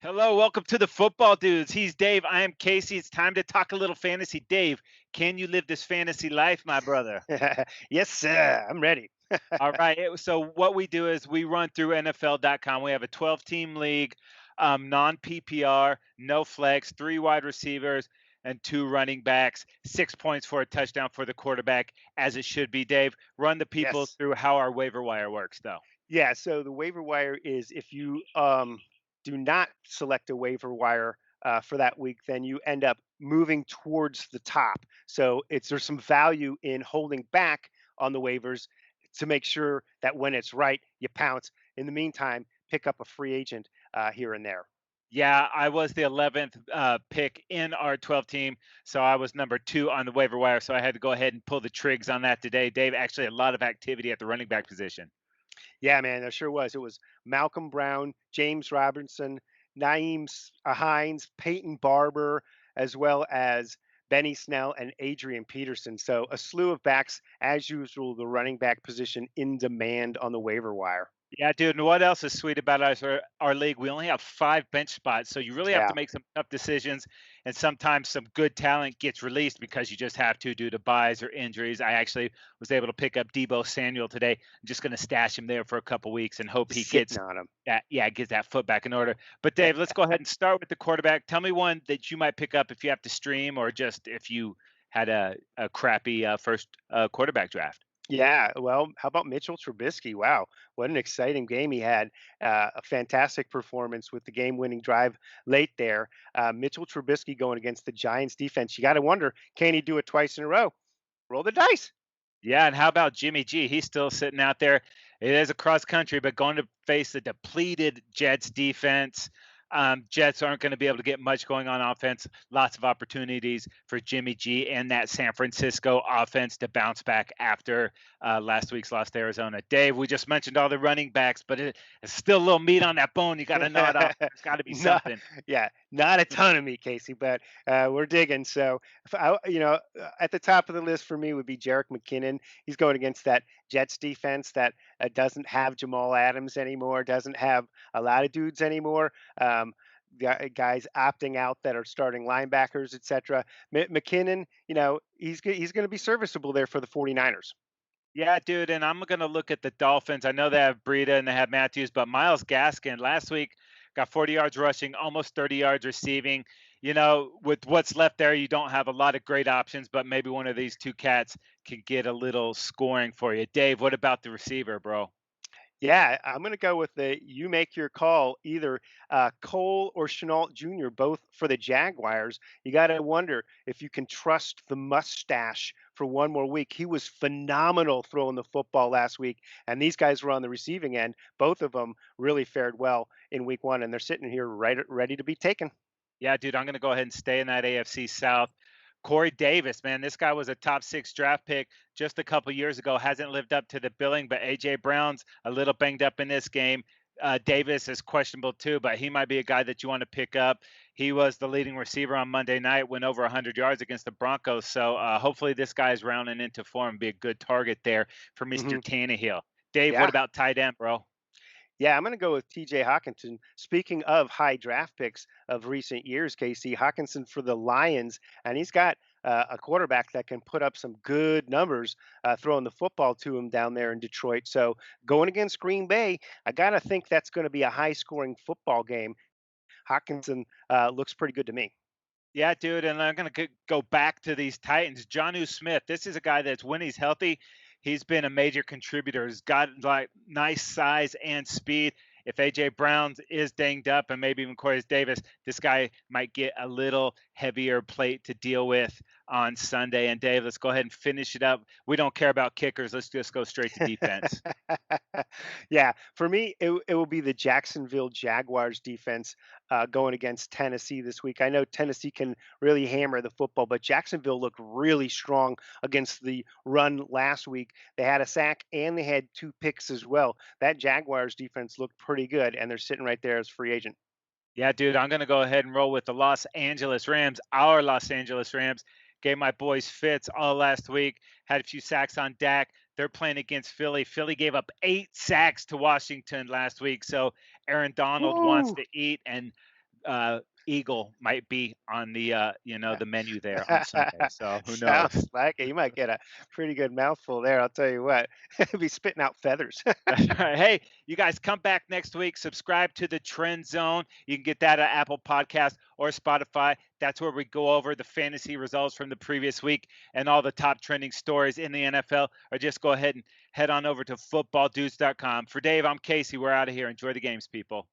Hello, welcome to the Football Dudes. He's Dave. I am Casey. It's time to talk a little fantasy. Dave, can you live this fantasy life, my brother? Yes, sir. I'm ready. All right. So what we do is we run through NFL.com. We have a 12-team league, non PPR, no flex, three wide receivers, and two running backs. 6 points for a touchdown for the quarterback, as it should be. Dave, run the people Yes. through how our waiver wire works, though. Yeah. So the waiver wire is if you do not select a waiver wire for that week, then you end up moving towards the top. So there's some value in holding back on the waivers to make sure that when it's right, you pounce. In the meantime, pick up a free agent here and there. Yeah, I was the 11th pick in our 12 team. So I was number two on the waiver wire. So I had to go ahead and pull the trigs on that today. Dave, actually, a lot of activity at the running back position. Yeah, man, there sure was. It was Malcolm Brown, James Robinson, Hines, Peyton Barber, as well as Benny Snell and Adrian Peterson. So a slew of backs, as usual, the running back position in demand on the waiver wire. Yeah, dude. And what else is sweet about our league? We only have five bench spots, so you really have to Yeah, make some tough decisions. And sometimes some good talent gets released because you just have to due to buys or injuries. I actually was able to pick up Debo Samuel today. I'm just going to stash him there for a couple weeks and hope he sitting gets on him. gets that foot back in order. But Dave, let's go ahead and start with the quarterback. Tell me one that you might pick up if you have to stream or just if you had a crappy first quarterback draft. Yeah, well, how about Mitchell Trubisky? Wow, what an exciting game he had. A fantastic performance with the game winning drive late there. Mitchell Trubisky going against the Giants defense. You got to wonder, can he do it twice in a row? Roll the dice. Yeah, and how about Jimmy G? He's still sitting out there. It is across country, but going to face the depleted Jets defense. Jets aren't going to be able to get much going on offense. Lots of opportunities for Jimmy G and that San Francisco offense to bounce back after last week's loss to Arizona. Dave, we just mentioned all the running backs, but it's still a little meat on that bone. You got to gnaw it off. There's got to be No, something. yeah, not a ton of me, Casey, but we're digging. So, if I, at the top of the list for me would be Jarek McKinnon. He's going against that Jets defense that doesn't have Jamal Adams anymore, doesn't have a lot of dudes anymore. Guys opting out that are starting linebackers, etc. McKinnon, he's going to be serviceable there for the 49ers. Yeah, dude, and I'm gonna look at the Dolphins. I know they have Breida and they have Matthews, but Miles Gaskin last week got 40 yards rushing, almost 30 yards receiving. With what's left there, you don't have a lot of great options, but maybe one of these two cats can get a little scoring for you. Dave, what about the receiver, bro? Yeah, I'm going to go with the you make your call, either Cole or Chenault Jr., both for the Jaguars. You got to wonder if you can trust the mustache for one more week. He was phenomenal throwing the football last week, and these guys were on the receiving end. Both of them really fared well in week one, and they're sitting here right ready to be taken. Yeah, dude, I'm going to go ahead and stay in that AFC South. Corey Davis, man, this guy was a top six draft pick just a couple years ago. Hasn't lived up to the billing, but AJ Brown's a little banged up in this game. Davis is questionable too, but he might be a guy that you want to pick up. He was the leading receiver on Monday night, went over 100 yards against the Broncos. So hopefully this guy's rounding into form, be a good target there for Mr. Hmm. Tannehill. Dave, what Yeah. about tight end, bro? Yeah, I'm going to go with TJ Hawkinson. Speaking of high draft picks of recent years, Casey Hawkinson for the Lions, and he's got a quarterback that can put up some good numbers throwing the football to him down there in Detroit. So going against Green Bay, I got to think that's going to be a high scoring football game. Hawkinson looks pretty good to me. Yeah, dude, and I'm gonna go back to these Titans. Jonnu Smith. This is a guy that's when he's healthy, he's been a major contributor. He's got like nice size and speed. If AJ Brown is dinged up and maybe even Corey Davis, this guy might get a little heavier plate to deal with on Sunday. And Dave, let's go ahead and finish it up. We don't care about kickers. Let's just go straight to defense. Yeah, for me, it will be the Jacksonville Jaguars defense going against Tennessee this week. I know Tennessee can really hammer the football, but Jacksonville looked really strong against the run last week. They had a sack and they had two picks as well. That Jaguars defense looked pretty good, and they're sitting right there as free agent. Yeah, dude, I'm gonna go ahead and roll with the Los Angeles Rams. Our Los Angeles Rams gave my boys fits all last week. Had a few sacks on Dak. They're playing against Philly. Philly gave up 8 sacks to Washington last week. So Aaron Donald wants Woo! to eat, and eagle might be on the the menu there on Sunday. So who knows? Sounds like it. You might get a pretty good mouthful there. I'll tell you what. Be spitting out feathers. That's right. Hey, you guys come back next week. Subscribe to the Trend Zone. You can get that at Apple Podcast or Spotify. That's where we go over the fantasy results from the previous week and all the top trending stories in the NFL. Or just go ahead and head on over to footballdudes.com. For Dave, I'm Casey. We're out of here. Enjoy the games, people.